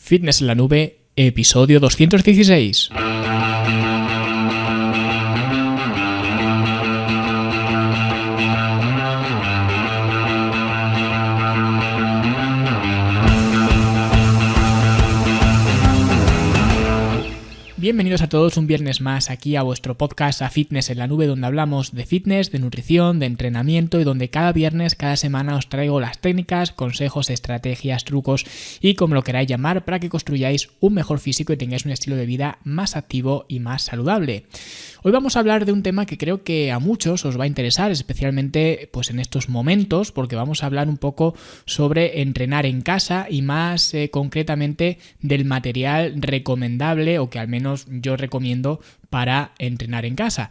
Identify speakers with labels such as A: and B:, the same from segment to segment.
A: Fitness en la Nube, episodio 216. Bienvenidos a todos un viernes más aquí a vuestro podcast A Fitness en la Nube, donde hablamos de fitness, de nutrición, de entrenamiento y donde cada viernes, cada semana os traigo las técnicas, consejos, estrategias, trucos y como lo queráis llamar para que construyáis un mejor físico y tengáis un estilo de vida más activo y más saludable. Hoy vamos a hablar de un tema que creo que a muchos os va a interesar, especialmente pues en estos momentos, porque vamos a hablar un poco sobre entrenar en casa y más concretamente del material recomendable o que al menos yo recomiendo para entrenar en casa.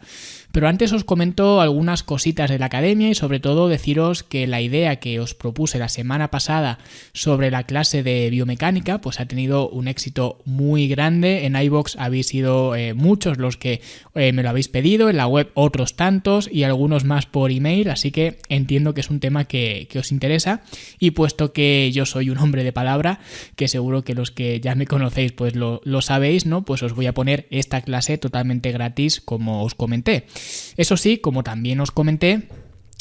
A: Pero antes os comento algunas cositas de la academia y sobre todo deciros que la idea que os propuse la semana pasada sobre la clase de biomecánica pues ha tenido un éxito muy grande. En iVoox habéis sido muchos los que me lo habéis pedido, en la web otros tantos y algunos más por email, así que entiendo que es un tema que os interesa y puesto que yo soy un hombre de palabra, que seguro que los que ya me conocéis pues lo sabéis, ¿no? Pues os voy a poner esta clase totalmente gratis como os comenté. Eso sí, como también os comenté,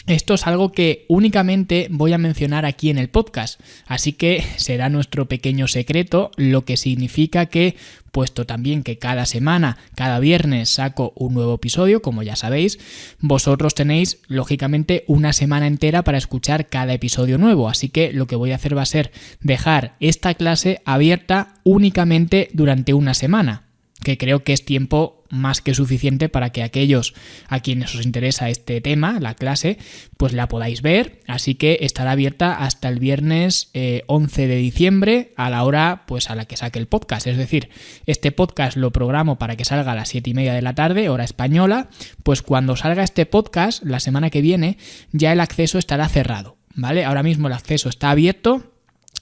A: esto es algo que únicamente voy a mencionar aquí en el podcast, así que será nuestro pequeño secreto, lo que significa que, puesto también que cada semana, cada viernes saco un nuevo episodio, como ya sabéis, vosotros tenéis lógicamente una semana entera para escuchar cada episodio nuevo, así que lo que voy a hacer va a ser dejar esta clase abierta únicamente durante una semana, que creo que es tiempo más que suficiente para que aquellos a quienes os interesa este tema, la clase, pues la podáis ver, así que estará abierta hasta el viernes 11 de diciembre a la hora pues a la que saque el podcast, es decir, este podcast lo programo para que salga a las 7:30 de la tarde, hora española, pues cuando salga este podcast, la semana que viene, ya el acceso estará cerrado, ¿vale? Ahora mismo el acceso está abierto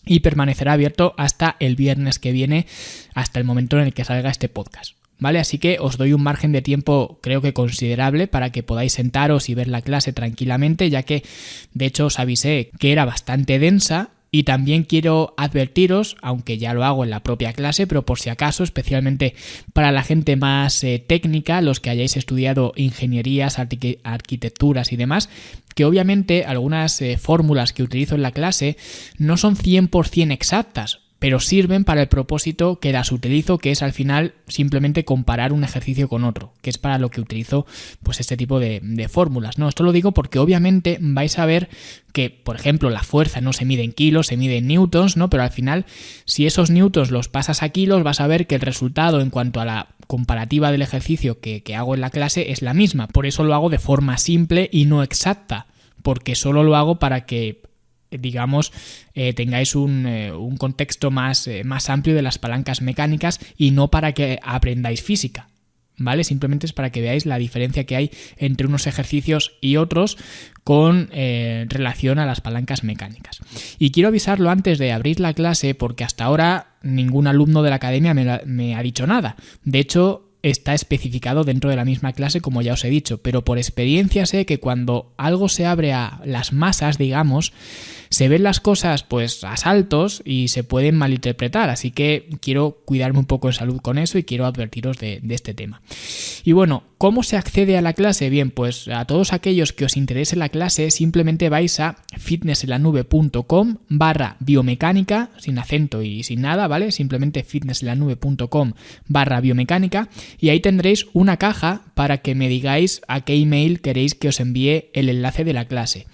A: y permanecerá abierto hasta el viernes que viene, hasta el momento en el que salga este podcast, ¿vale? Así que os doy un margen de tiempo creo que considerable para que podáis sentaros y ver la clase tranquilamente, ya que de hecho os avisé que era bastante densa. Y también quiero advertiros, aunque ya lo hago en la propia clase, pero por si acaso, especialmente para la gente más técnica, los que hayáis estudiado ingenierías, arquitecturas y demás, que obviamente algunas fórmulas que utilizo en la clase no son 100% exactas, pero sirven para el propósito que las utilizo, que es al final simplemente comparar un ejercicio con otro, que es para lo que utilizo pues este tipo de fórmulas, ¿no? Esto lo digo porque obviamente vais a ver que, por ejemplo, la fuerza no se mide en kilos, se mide en newtons, ¿no? Pero al final, si esos newtons los pasas a kilos, vas a ver que el resultado en cuanto a la comparativa del ejercicio que hago en la clase es la misma. Por eso lo hago de forma simple y no exacta, porque solo lo hago para que digamos, tengáis un contexto más amplio de las palancas mecánicas y no para que aprendáis física, ¿vale? Simplemente es para que veáis la diferencia que hay entre unos ejercicios y otros con relación a las palancas mecánicas. Y quiero avisarlo antes de abrir la clase porque hasta ahora ningún alumno de la academia me ha dicho nada. De hecho, está especificado dentro de la misma clase, como ya os he dicho, pero por experiencia sé que cuando algo se abre a las masas, digamos, se ven las cosas pues a saltos y se pueden malinterpretar, así que quiero cuidarme un poco en salud con eso y quiero advertiros de este tema. Y bueno, ¿cómo se accede a la clase? Bien, pues a todos aquellos que os interese la clase simplemente vais a fitnessenlanube.com/biomecánica, sin acento y sin nada, ¿vale? Simplemente fitnessenlanube.com/biomecánica y ahí tendréis una caja para que me digáis a qué email queréis que os envíe el enlace de la clase.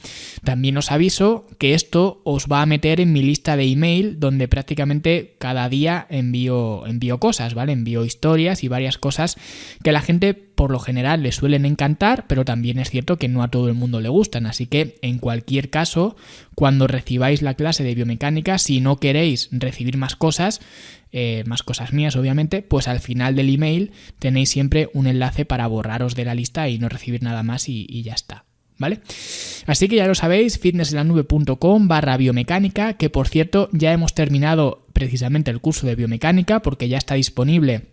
A: También os aviso que esto os va a meter en mi lista de email donde prácticamente cada día envío cosas, ¿vale? Envío historias y varias cosas que a la gente por lo general le suelen encantar, pero también es cierto que no a todo el mundo le gustan, así que en cualquier caso, cuando recibáis la clase de biomecánica, si no queréis recibir más cosas mías obviamente, pues al final del email tenéis siempre un enlace para borraros de la lista y no recibir nada más y ya está, ¿vale? Así que ya lo sabéis, fitnessenlanube.com/biomecánica, que por cierto ya hemos terminado precisamente el curso de biomecánica porque ya está disponible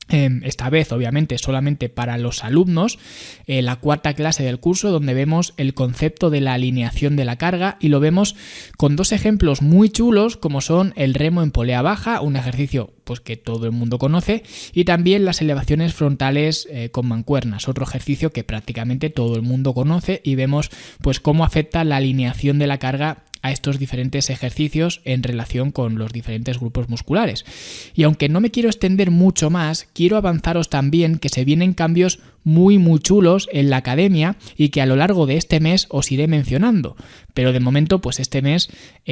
A: esta vez obviamente solamente para los alumnos, la cuarta clase del curso, donde vemos el concepto de la alineación de la carga y lo vemos con dos ejemplos muy chulos como son el remo en polea baja, un ejercicio pues que todo el mundo conoce, y también las elevaciones frontales con mancuernas, otro ejercicio que prácticamente todo el mundo conoce, y vemos pues cómo afecta la alineación de la carga a estos diferentes ejercicios en relación con los diferentes grupos musculares. Y aunque no me quiero extender mucho más, quiero avanzaros también que se vienen cambios muy chulos en la academia y que a lo largo de este mes os iré mencionando. Pero de momento, pues este mes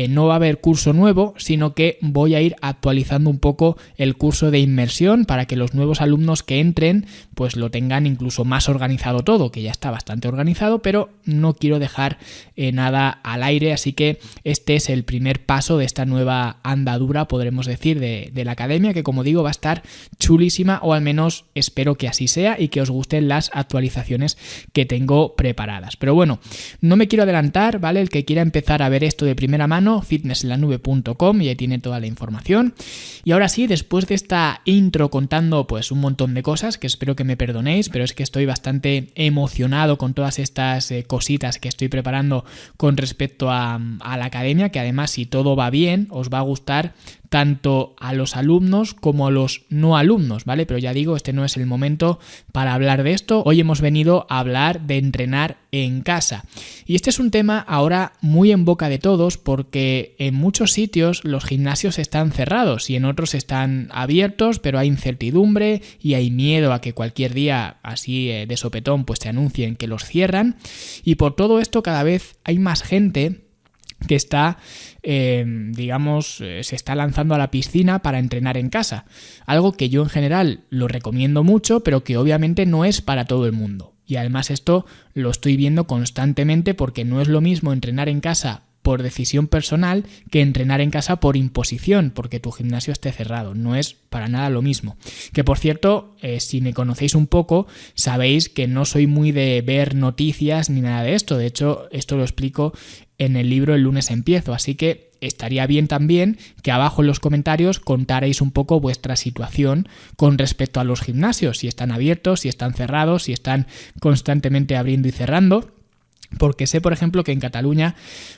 A: no va a haber curso nuevo, sino que voy a ir actualizando un poco el curso de inmersión para que los nuevos alumnos que entren pues lo tengan incluso más organizado todo, que ya está bastante organizado, pero no quiero dejar nada al aire, así que este es el primer paso de esta nueva andadura, podremos decir, de la academia, que como digo va a estar chulísima, o al menos espero que así sea y que os gusten las actualizaciones que tengo preparadas. Pero bueno, no me quiero adelantar, ¿vale? El que quiera empezar a ver esto de primera mano, fitnessenlanube.com, y ahí tiene toda la información. Y ahora sí, después de esta intro contando pues un montón de cosas, que espero que me perdonéis, pero es que estoy bastante emocionado con todas estas cositas que estoy preparando con respecto a la academia, que además, si todo va bien, os va a gustar tanto a los alumnos como a los no alumnos, ¿vale? Pero ya digo, este no es el momento para hablar de esto. Hoy hemos venido a hablar de entrenar en casa. Y este es un tema ahora muy en boca de todos, porque en muchos sitios los gimnasios están cerrados y en otros están abiertos, pero hay incertidumbre y hay miedo a que cualquier día así de sopetón pues te anuncien que los cierran. Y por todo esto cada vez hay más gente que está, se está lanzando a la piscina para entrenar en casa. Algo que yo en general lo recomiendo mucho, pero que obviamente no es para todo el mundo. Y además esto lo estoy viendo constantemente, porque no es lo mismo entrenar en casa por decisión personal que entrenar en casa por imposición, porque tu gimnasio esté cerrado. No es para nada lo mismo. Que por cierto, si me conocéis un poco, sabéis que no soy muy de ver noticias ni nada de esto. De hecho, esto lo explico en el libro El lunes empiezo, así que estaría bien también que abajo en los comentarios contarais un poco vuestra situación con respecto a los gimnasios, si están abiertos, si están cerrados, si están constantemente abriendo y cerrando. Porque sé, por ejemplo, que en Cataluña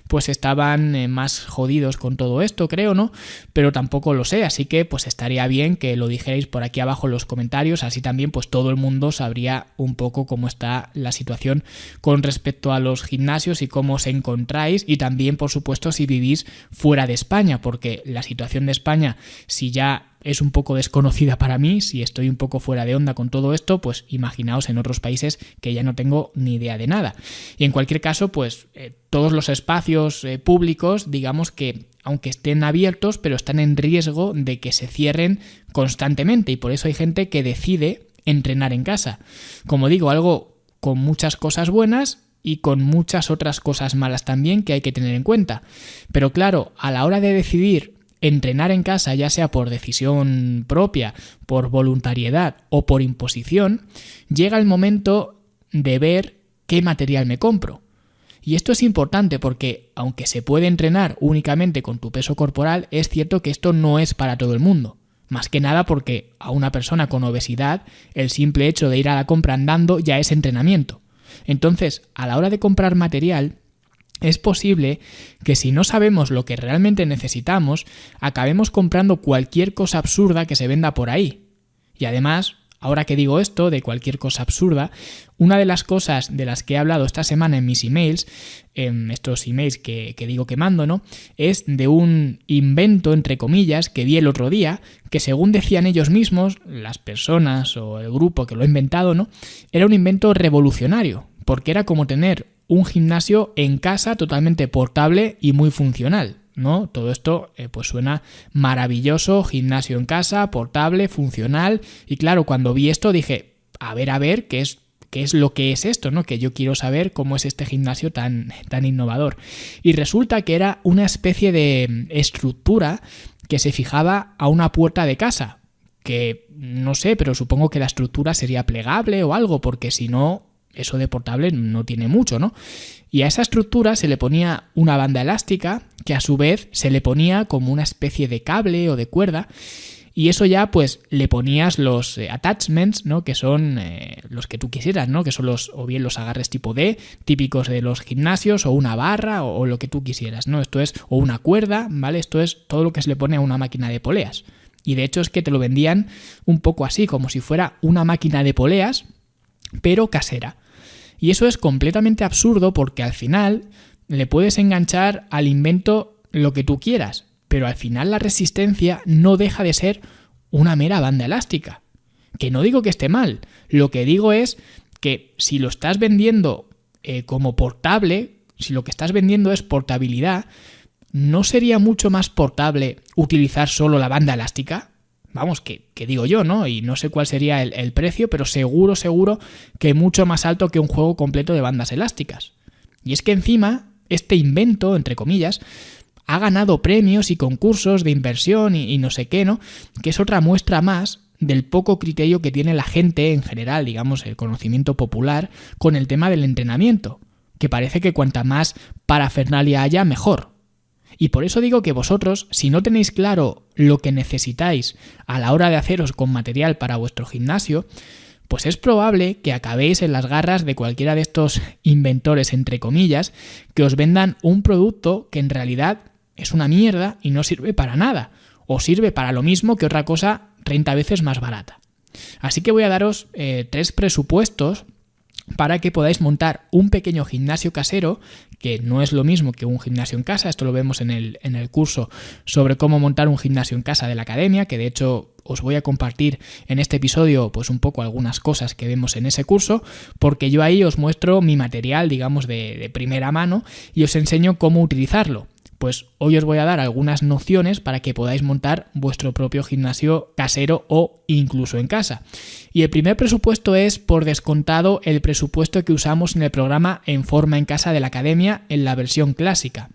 A: pues estaban más jodidos con todo esto, creo, ¿no? Pero tampoco lo sé, así que pues estaría bien que lo dijerais por aquí abajo en los comentarios, así también pues todo el mundo sabría un poco cómo está la situación con respecto a los gimnasios y cómo os encontráis, y también, por supuesto, si vivís fuera de España, porque la situación de España, si ya es un poco desconocida para mí, si estoy un poco fuera de onda con todo esto, pues imaginaos en otros países que ya no tengo ni idea de nada. Y en cualquier caso, pues todos los espacios públicos, digamos que aunque estén abiertos, pero están en riesgo de que se cierren constantemente, y por eso hay gente que decide entrenar en casa. Como digo, algo con muchas cosas buenas y con muchas otras cosas malas también que hay que tener en cuenta. Pero claro, a la hora de decidir entrenar en casa, ya sea por decisión propia, por voluntariedad o por imposición, llega el momento de ver qué material me compro. Y esto es importante porque, aunque se puede entrenar únicamente con tu peso corporal, es cierto que esto no es para todo el mundo. Más que nada porque a una persona con obesidad, el simple hecho de ir a la compra andando ya es entrenamiento. Entonces, a la hora de comprar material, es posible que si no sabemos lo que realmente necesitamos, acabemos comprando cualquier cosa absurda que se venda por ahí. Y además, ahora que digo esto de cualquier cosa absurda, una de las cosas de las que he hablado esta semana en mis emails, estos emails que digo que mando, ¿no?, es de un invento, entre comillas, que vi el otro día, que según decían ellos mismos, las personas o el grupo que lo ha inventado, ¿no?, era un invento revolucionario, porque era como tener un gimnasio en casa totalmente portable y muy funcional, ¿no? Todo esto pues suena maravilloso, gimnasio en casa, portable, funcional, y claro, cuando vi esto dije, a ver, ¿qué es lo que es esto, ¿no? Que yo quiero saber cómo es este gimnasio tan innovador. Y resulta que era una especie de estructura que se fijaba a una puerta de casa, que no sé, pero supongo que la estructura sería plegable o algo, porque si no, eso de portable no tiene mucho, ¿no? Y a esa estructura se le ponía una banda elástica que a su vez se le ponía como una especie de cable o de cuerda, Y eso ya pues le ponías los attachments, ¿no? Que son los que tú quisieras, ¿no? Que son o bien los agarres tipo D, típicos de los gimnasios, o una barra o lo que tú quisieras, ¿no? Esto es, o una cuerda, ¿vale? Esto es todo lo que se le pone a una máquina de poleas. Y de hecho es que te lo vendían un poco así, como si fuera una máquina de poleas, pero casera. Y eso es completamente absurdo porque al final le puedes enganchar al invento lo que tú quieras, pero al final la resistencia no deja de ser una mera banda elástica. Que no digo que esté mal, lo que digo es que si lo estás vendiendo como portable, si lo que estás vendiendo es portabilidad, ¿no sería mucho más portable utilizar solo la banda elástica? Vamos, que digo yo, ¿no? Y no sé cuál sería el precio, pero seguro que mucho más alto que un juego completo de bandas elásticas. Y es que encima, este invento, entre comillas, ha ganado premios y concursos de inversión y no sé qué, ¿no? Que es otra muestra más del poco criterio que tiene la gente en general, digamos, el conocimiento popular, con el tema del entrenamiento, que parece que cuanta más parafernalia haya, mejor. Y por eso digo que vosotros, si no tenéis claro lo que necesitáis a la hora de haceros con material para vuestro gimnasio, pues es probable que acabéis en las garras de cualquiera de estos inventores, entre comillas, que os vendan un producto que en realidad es una mierda y no sirve para nada, o sirve para lo mismo que otra cosa 30 veces más barata. Así que voy a daros 3 presupuestos para que podáis montar un pequeño gimnasio casero, que no es lo mismo que un gimnasio en casa. Esto lo vemos en el curso sobre cómo montar un gimnasio en casa de la academia, que de hecho os voy a compartir en este episodio pues un poco algunas cosas que vemos en ese curso, porque yo ahí os muestro mi material, digamos, de primera mano y os enseño cómo utilizarlo. Pues hoy os voy a dar algunas nociones para que podáis montar vuestro propio gimnasio casero o incluso en casa. Y el primer presupuesto es, por descontado, el presupuesto que usamos en el programa En Forma en Casa de la Academia en la versión clásica.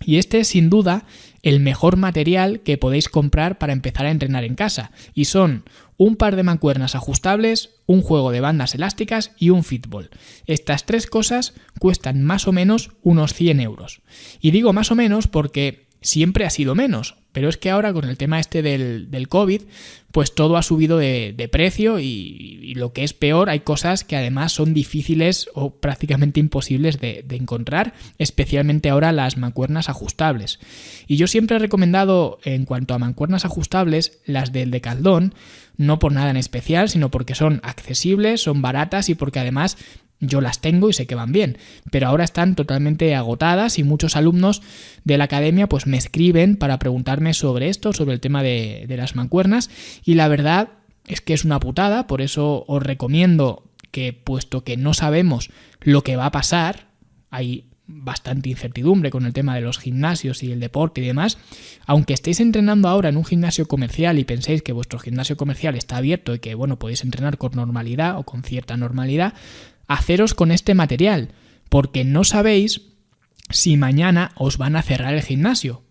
A: Y este es sin duda el mejor material que podéis comprar para empezar a entrenar en casa. Y son un par de mancuernas ajustables, un juego de bandas elásticas y un fitball. Estas 3 cosas cuestan más o menos unos 100 euros. Y digo más o menos porque siempre ha sido menos, pero es que ahora con el tema este del COVID, pues todo ha subido de precio y lo que es peor, hay cosas que además son difíciles o prácticamente imposibles de encontrar, especialmente ahora las mancuernas ajustables. Y yo siempre he recomendado, en cuanto a mancuernas ajustables, las del Decathlon, no por nada en especial, sino porque son accesibles, son baratas y porque además yo las tengo y sé que van bien, pero ahora están totalmente agotadas y muchos alumnos de la academia pues me escriben para preguntarme sobre esto, sobre el tema de las mancuernas, y la verdad es que es una putada. Por eso os recomiendo que, puesto que no sabemos lo que va a pasar, hay bastante incertidumbre con el tema de los gimnasios y el deporte y demás, aunque estéis entrenando ahora en un gimnasio comercial y penséis que vuestro gimnasio comercial está abierto y que bueno, podéis entrenar con normalidad o con cierta normalidad, haceros con este material, porque no sabéis si mañana os van a cerrar el gimnasio.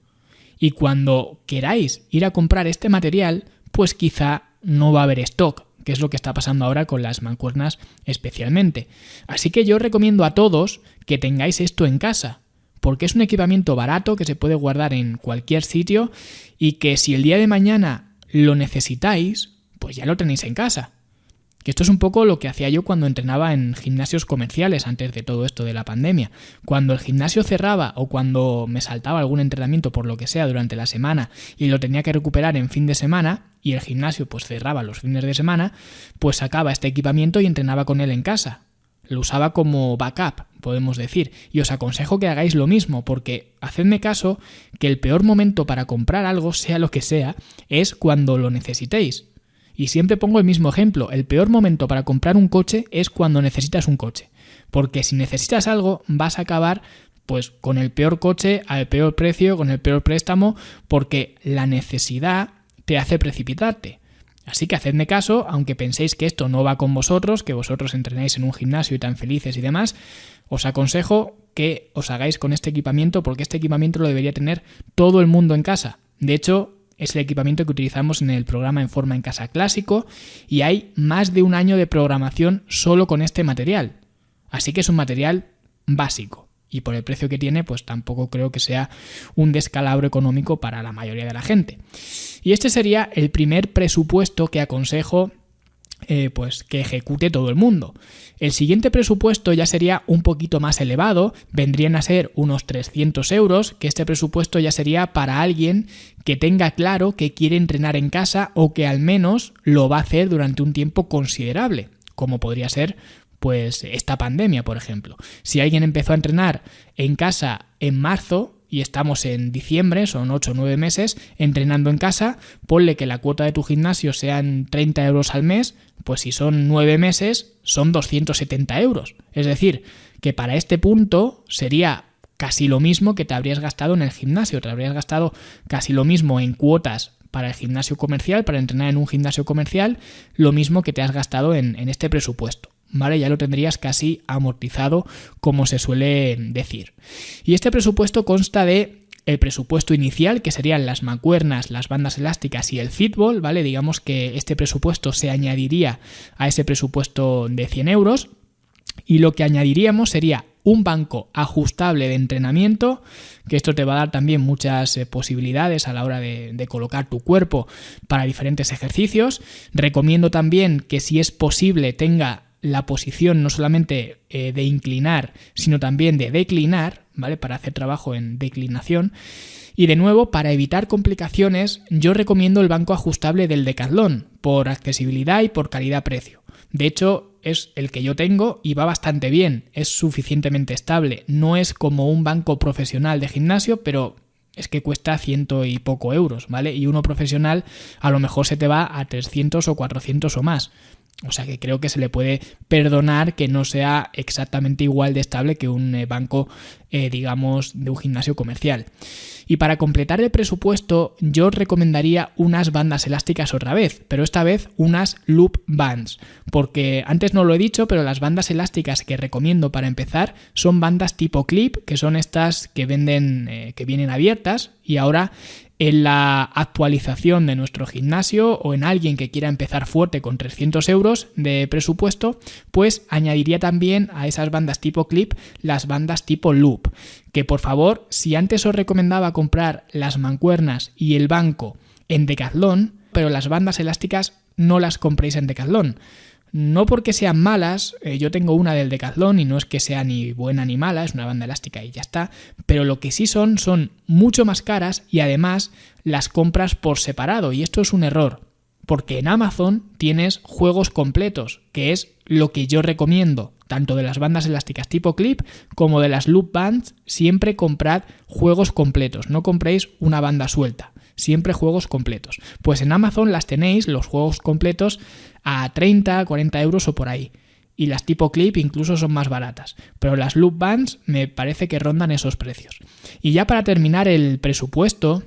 A: Y cuando queráis ir a comprar este material, pues quizá no va a haber stock, que es lo que está pasando ahora con las mancuernas especialmente. Así que yo recomiendo a todos que tengáis esto en casa, porque es un equipamiento barato que se puede guardar en cualquier sitio y que si el día de mañana lo necesitáis, pues ya lo tenéis en casa. Que esto es un poco lo que hacía yo cuando entrenaba en gimnasios comerciales antes de todo esto de la pandemia. Cuando el gimnasio cerraba o cuando me saltaba algún entrenamiento por lo que sea durante la semana y lo tenía que recuperar en fin de semana y el gimnasio pues cerraba los fines de semana, pues sacaba este equipamiento y entrenaba con él en casa. Lo usaba como backup, podemos decir, y os aconsejo que hagáis lo mismo, porque hacedme caso que el peor momento para comprar algo, sea lo que sea, es cuando lo necesitéis. Y siempre pongo el mismo ejemplo, el peor momento para comprar un coche es cuando necesitas un coche, porque si necesitas algo vas a acabar pues con el peor coche, al peor precio, con el peor préstamo, porque la necesidad te hace precipitarte. Así que hacedme caso, aunque penséis que esto no va con vosotros, que vosotros entrenáis en un gimnasio y tan felices y demás, os aconsejo que os hagáis con este equipamiento, porque este equipamiento lo debería tener todo el mundo en casa. De hecho, es el equipamiento que utilizamos en el programa En Forma en Casa clásico y hay más de un año de programación solo con este material. Así que es un material básico y por el precio que tiene, pues tampoco creo que sea un descalabro económico para la mayoría de la gente. Y este sería el primer presupuesto que aconsejo pues que ejecute todo el mundo. El siguiente presupuesto ya sería un poquito más elevado, vendrían a ser unos 300 euros, que este presupuesto ya sería para alguien que tenga claro que quiere entrenar en casa o que al menos lo va a hacer durante un tiempo considerable, como podría ser pues esta pandemia, por ejemplo. Si alguien empezó a entrenar en casa en marzo y estamos en diciembre, son 8 o 9 meses entrenando en casa, ponle que la cuota de tu gimnasio sean 30 euros al mes, pues si son 9 meses son 270 euros. Es decir, que para este punto sería casi lo mismo que te habrías gastado en el gimnasio, te habrías gastado casi lo mismo en cuotas para el gimnasio comercial, para entrenar en un gimnasio comercial, lo mismo que te has gastado en este presupuesto. ¿Vale? Ya lo tendrías casi amortizado, como se suele decir. Y este presupuesto consta de el presupuesto inicial, que serían las mancuernas, las bandas elásticas y el fitball, ¿vale? Digamos que este presupuesto se añadiría a ese presupuesto de 100 euros y lo que añadiríamos sería un banco ajustable de entrenamiento, que esto te va a dar también muchas posibilidades a la hora de colocar tu cuerpo para diferentes ejercicios. Recomiendo también que si es posible tenga la posición no solamente de inclinar, sino también de declinar, ¿vale? Para hacer trabajo en declinación. Y de nuevo, para evitar complicaciones, yo recomiendo el banco ajustable del Decathlon, por accesibilidad y por calidad-precio. De hecho, es el que yo tengo y va bastante bien, es suficientemente estable. No es como un banco profesional de gimnasio, pero es que cuesta 100 y poco euros, ¿vale? Y uno profesional a lo mejor se te va a 300 o 400 o más. O sea que creo que se le puede perdonar que no sea exactamente igual de estable que un banco, digamos, de un gimnasio comercial. Y para completar el presupuesto, yo recomendaría unas bandas elásticas otra vez, pero esta vez unas loop bands, porque antes no lo he dicho, pero las bandas elásticas que recomiendo para empezar son bandas tipo clip, que son estas que venden, que vienen abiertas, y ahora en la actualización de nuestro gimnasio o en alguien que quiera empezar fuerte con 300 euros de presupuesto, pues añadiría también a esas bandas tipo clip las bandas tipo loop, que por favor, si antes os recomendaba comprar las mancuernas y el banco en Decathlon, pero las bandas elásticas no las compréis en Decathlon. No porque sean malas, yo tengo una del Decathlon y no es que sea ni buena ni mala, es una banda elástica y ya está, pero lo que sí son mucho más caras y además las compras por separado y esto es un error, porque en Amazon tienes juegos completos, que es lo que yo recomiendo, tanto de las bandas elásticas tipo clip como de las loop bands, siempre comprad juegos completos, no compréis una banda suelta. Siempre juegos completos. Pues en Amazon las tenéis, los juegos completos, a 30, 40 euros o por ahí. Y las tipo clip incluso son más baratas. Pero las loop bands me parece que rondan esos precios. Y ya para terminar el presupuesto,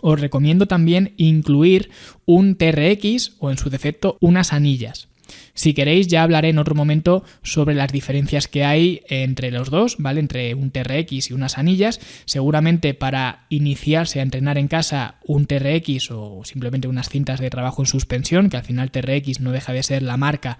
A: os recomiendo también incluir un TRX o en su defecto unas anillas. Si queréis ya hablaré en otro momento sobre las diferencias que hay entre los dos, ¿vale? Entre un TRX y unas anillas. Seguramente para iniciarse a entrenar en casa un TRX o simplemente unas cintas de trabajo en suspensión, que al final TRX no deja de ser la marca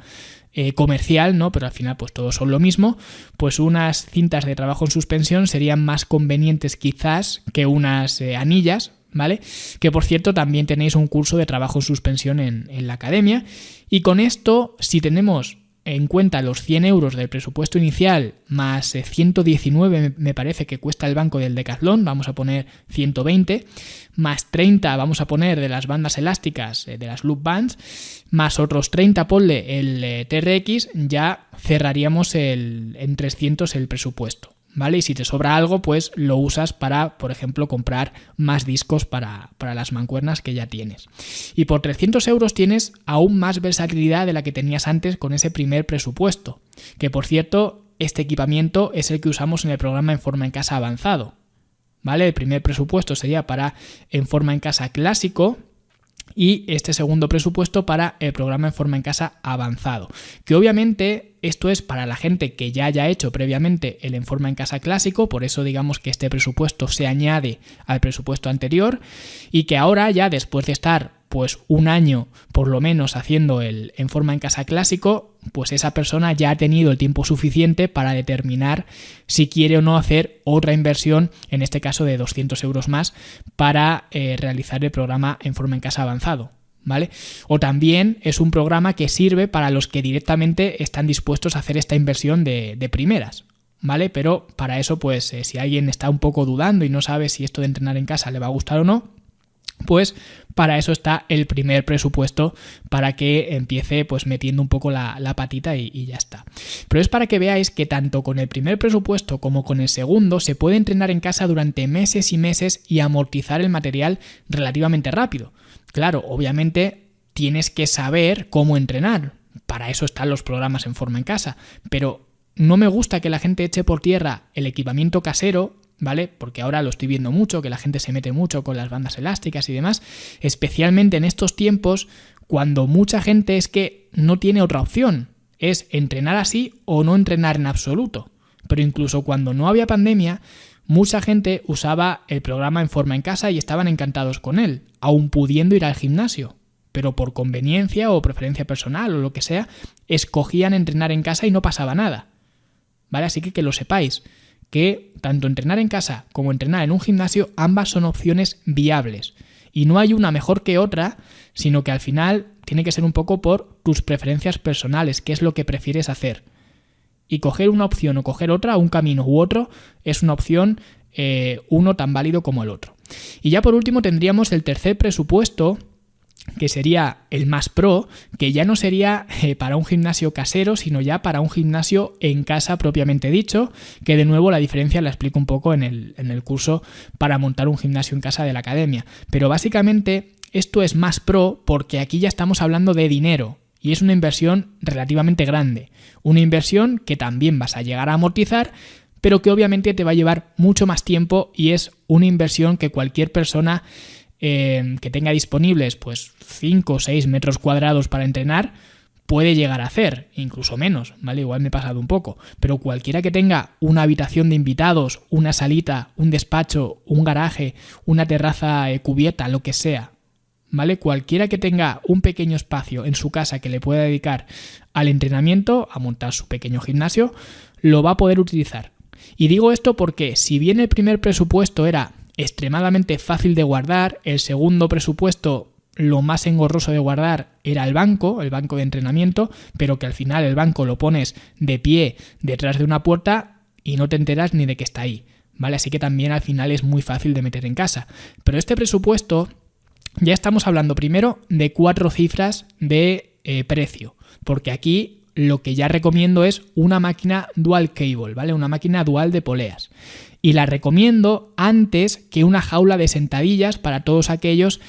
A: comercial, ¿no? Pero al final pues todos son lo mismo, pues unas cintas de trabajo en suspensión serían más convenientes quizás que unas anillas, ¿vale? Que por cierto también tenéis un curso de trabajo en suspensión en la academia y con esto si tenemos en cuenta los 100 euros del presupuesto inicial más 119 me parece que cuesta el banco del Decathlon, vamos a poner 120, más 30 vamos a poner de las bandas elásticas, de las loop bands, más otros 30 ponle el TRX, ya cerraríamos en 300 el presupuesto. ¿Vale? Y si te sobra algo, pues lo usas para, por ejemplo, comprar más discos para las mancuernas que ya tienes. Y por 300 euros tienes aún más versatilidad de la que tenías antes con ese primer presupuesto. Que, por cierto, este equipamiento es el que usamos en el programa En Forma en Casa avanzado. ¿Vale? El primer presupuesto sería para En Forma en Casa clásico y este segundo presupuesto para el programa En Forma en Casa avanzado. Que obviamente esto es para la gente que ya haya hecho previamente el En Forma en Casa clásico, por eso digamos que este presupuesto se añade al presupuesto anterior y que ahora ya después de estar pues un año por lo menos haciendo el En Forma en Casa clásico, pues esa persona ya ha tenido el tiempo suficiente para determinar si quiere o no hacer otra inversión, en este caso de 200 euros más, para realizar el programa En Forma en Casa avanzado, ¿vale? O también es un programa que sirve para los que directamente están dispuestos a hacer esta inversión de primeras, ¿vale? Pero para eso, pues si alguien está un poco dudando y no sabe si esto de entrenar en casa le va a gustar o no, pues para eso está el primer presupuesto, para que empiece pues metiendo un poco la patita y ya está. Pero es para que veáis que tanto con el primer presupuesto como con el segundo se puede entrenar en casa durante meses y meses y amortizar el material relativamente rápido. Claro, obviamente tienes que saber cómo entrenar, para eso están los programas En Forma en Casa, pero no me gusta que la gente eche por tierra el equipamiento casero, ¿vale? Porque ahora lo estoy viendo mucho, que la gente se mete mucho con las bandas elásticas y demás, especialmente en estos tiempos cuando mucha gente es que no tiene otra opción, es entrenar así o no entrenar en absoluto. Pero incluso cuando no había pandemia, mucha gente usaba el programa En Forma en Casa y estaban encantados con él, aun pudiendo ir al gimnasio. Pero por conveniencia o preferencia personal o lo que sea, escogían entrenar en casa y no pasaba nada, ¿vale? Así que lo sepáis, que tanto entrenar en casa como entrenar en un gimnasio, ambas son opciones viables. Y no hay una mejor que otra, sino que al final tiene que ser un poco por tus preferencias personales, qué es lo que prefieres hacer. Y coger una opción o coger otra, un camino u otro, es una opción, uno tan válido como el otro. Y ya por último tendríamos el tercer presupuesto, que sería el más pro, que ya no sería para un gimnasio casero, sino ya para un gimnasio en casa propiamente dicho, que de nuevo la diferencia la explico un poco en el curso para montar un gimnasio en casa de la academia. Pero básicamente esto es más pro porque aquí ya estamos hablando de dinero y es una inversión relativamente grande. Una inversión que también vas a llegar a amortizar, pero que obviamente te va a llevar mucho más tiempo y es una inversión que cualquier persona que tenga disponibles pues 5 o 6 metros cuadrados para entrenar puede llegar a hacer, incluso menos, ¿vale? Igual me he pasado un poco, pero cualquiera que tenga una habitación de invitados, una salita, un despacho, un garaje, una terraza cubierta, lo que sea, ¿vale? Cualquiera que tenga un pequeño espacio en su casa que le pueda dedicar al entrenamiento, a montar su pequeño gimnasio, lo va a poder utilizar. Y digo esto porque si bien el primer presupuesto era extremadamente fácil de guardar, el segundo presupuesto lo más engorroso de guardar era el banco de entrenamiento, pero que al final el banco lo pones de pie detrás de una puerta y no te enteras ni de que está ahí, ¿vale? Así que también al final es muy fácil de meter en casa. Pero este presupuesto ya estamos hablando primero de 4 cifras de precio, porque aquí lo que ya recomiendo es una máquina dual cable, ¿vale? Una máquina dual de poleas. Y la recomiendo antes que una jaula de sentadillas para todos aquellos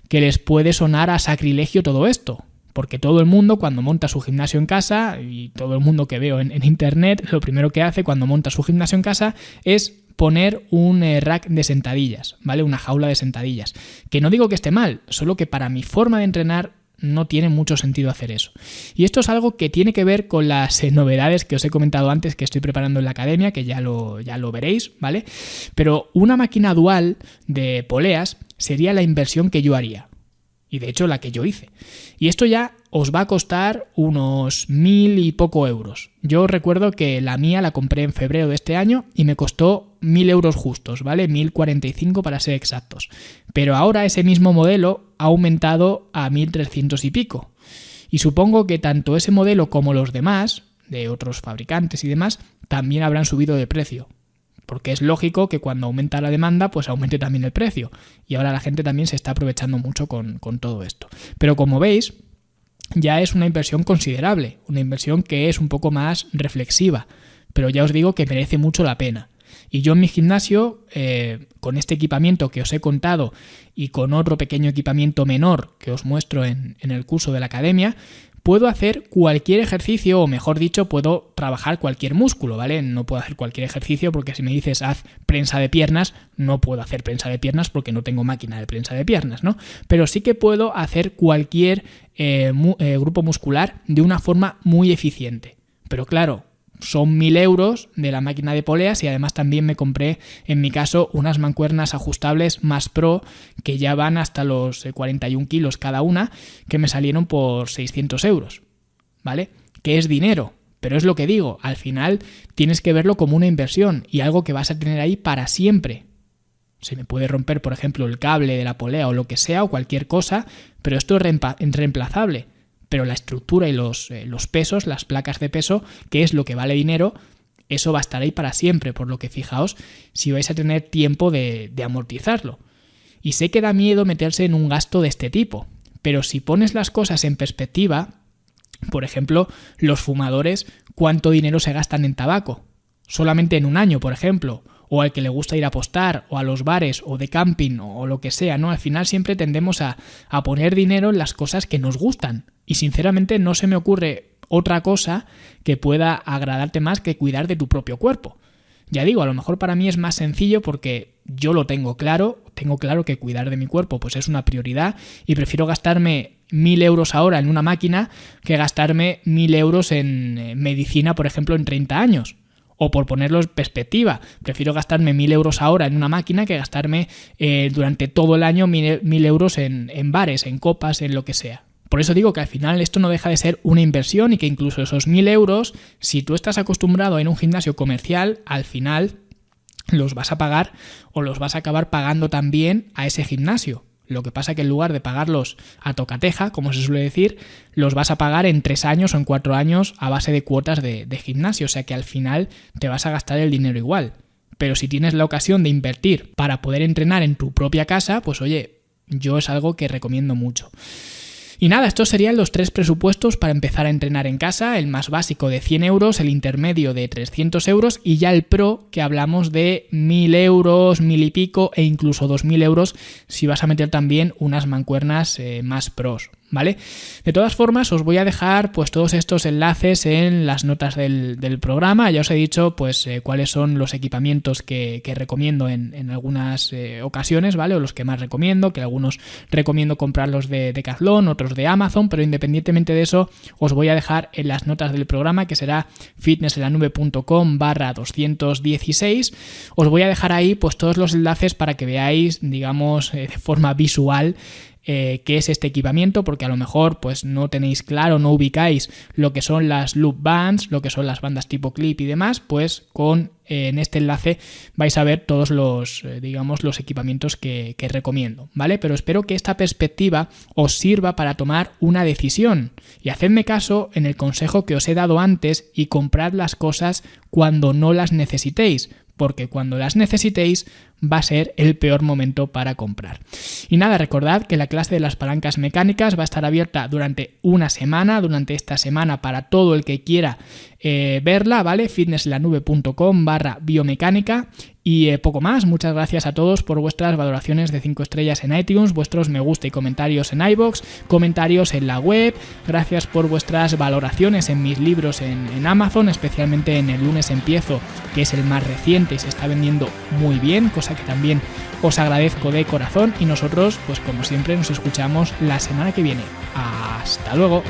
A: que les puede sonar a sacrilegio todo esto. Porque todo el mundo cuando monta su gimnasio en casa, y todo el mundo que veo en internet, lo primero que hace cuando monta su gimnasio en casa es poner un rack de sentadillas, ¿vale? Una jaula de sentadillas. Que no digo que esté mal, solo que para mi forma de entrenar no tiene mucho sentido hacer eso. Y esto es algo que tiene que ver con las novedades que os he comentado antes que estoy preparando en la academia, que ya lo veréis, ¿vale? Pero una máquina dual de poleas sería la inversión que yo haría. Y de hecho la que yo hice. Y esto ya os va a costar unos 1.000 y poco euros. Yo recuerdo que la mía la compré en febrero de este año y me costó 1.000 euros justos, ¿vale? 1.045 para ser exactos. Pero ahora ese mismo modelo ha aumentado a 1.300 y pico. Y supongo que tanto ese modelo como los demás, de otros fabricantes y demás, también habrán subido de precio. Porque es lógico que cuando aumenta la demanda, pues aumente también el precio. Y ahora la gente también se está aprovechando mucho con todo esto. Pero como veis, ya es una inversión considerable. Una inversión que es un poco más reflexiva. Pero ya os digo que merece mucho la pena. Y yo en mi gimnasio, con este equipamiento que os he contado y con otro pequeño equipamiento menor que os muestro en el curso de la academia, puedo hacer cualquier ejercicio, o mejor dicho, puedo trabajar cualquier músculo, ¿vale? No puedo hacer cualquier ejercicio porque si me dices haz prensa de piernas, no puedo hacer prensa de piernas porque no tengo máquina de prensa de piernas, ¿no? Pero sí que puedo hacer cualquier grupo muscular de una forma muy eficiente. pero claro, son 1.000 euros de la máquina de poleas y además también me compré, en mi caso, unas mancuernas ajustables más pro que ya van hasta los 41 kilos cada una, que me salieron por 600 euros, ¿vale? Que es dinero, pero es lo que digo, al final tienes que verlo como una inversión y algo que vas a tener ahí para siempre. Se me puede romper, por ejemplo, el cable de la polea o lo que sea, o cualquier cosa, pero esto es reemplazable. Pero la estructura y los pesos, las placas de peso, que es lo que vale dinero, eso va a estar ahí para siempre, por lo que fijaos si vais a tener tiempo de amortizarlo. Y sé que da miedo meterse en un gasto de este tipo, pero si pones las cosas en perspectiva, por ejemplo, los fumadores, ¿cuánto dinero se gastan en tabaco? Solamente en un año, por ejemplo, o al que le gusta ir a apostar, o a los bares, o de camping, o lo que sea, ¿no? Al final siempre tendemos a poner dinero en las cosas que nos gustan. Y sinceramente no se me ocurre otra cosa que pueda agradarte más que cuidar de tu propio cuerpo. Ya digo, a lo mejor para mí es más sencillo porque yo lo tengo claro que cuidar de mi cuerpo pues es una prioridad y prefiero gastarme 1.000 euros ahora en una máquina que gastarme 1.000 euros en medicina, por ejemplo, en 30 años. O por ponerlo en perspectiva, prefiero gastarme 1.000 euros ahora en una máquina que gastarme durante todo el año 1.000 euros en bares, en copas, en lo que sea. Por eso digo que al final esto no deja de ser una inversión y que incluso esos 1.000 euros, si tú estás acostumbrado a ir a un gimnasio comercial, al final los vas a pagar o los vas a acabar pagando también a ese gimnasio. Lo que pasa que en lugar de pagarlos a tocateja, como se suele decir, los vas a pagar en 3 años o en 4 años a base de cuotas de gimnasio. O sea que al final te vas a gastar el dinero igual. Pero si tienes la ocasión de invertir para poder entrenar en tu propia casa, pues oye, yo es algo que recomiendo mucho. Y nada, estos serían los 3 presupuestos para empezar a entrenar en casa, el más básico de 100 euros, el intermedio de 300 euros y ya el pro que hablamos de 1.000 euros, 1.000 y pico e incluso 2.000 euros si vas a meter también unas mancuernas más pros, ¿vale? De todas formas, os voy a dejar pues todos estos enlaces en las notas del programa. Ya os he dicho pues cuáles son los equipamientos que recomiendo en algunas ocasiones, ¿vale? O los que más recomiendo, que algunos recomiendo comprarlos de Decathlon, otros de Amazon, pero independientemente de eso, os voy a dejar en las notas del programa, que será fitnessenlanube.com/216. Os voy a dejar ahí pues todos los enlaces para que veáis, digamos, de forma visual qué es este equipamiento, porque a lo mejor pues no tenéis claro, no ubicáis lo que son las loop bands, lo que son las bandas tipo clip y demás, pues en este enlace vais a ver todos los equipamientos que recomiendo, ¿vale? Pero espero que esta perspectiva os sirva para tomar una decisión y hacedme caso en el consejo que os he dado antes y comprad las cosas cuando no las necesitéis, porque cuando las necesitéis va a ser el peor momento para comprar. Y nada, recordad que la clase de las palancas mecánicas va a estar abierta durante una semana, durante esta semana para todo el que quiera verla, ¿vale? fitnessenlanube.com/biomecánica y poco más. Muchas gracias a todos por vuestras valoraciones de 5 estrellas en iTunes, vuestros me gusta y comentarios en iVoox, comentarios en la web, gracias por vuestras valoraciones en mis libros en Amazon, especialmente en El lunes empiezo, que es el más reciente y se está vendiendo muy bien, cosa que también os agradezco de corazón y nosotros, pues como siempre, nos escuchamos la semana que viene. ¡Hasta luego!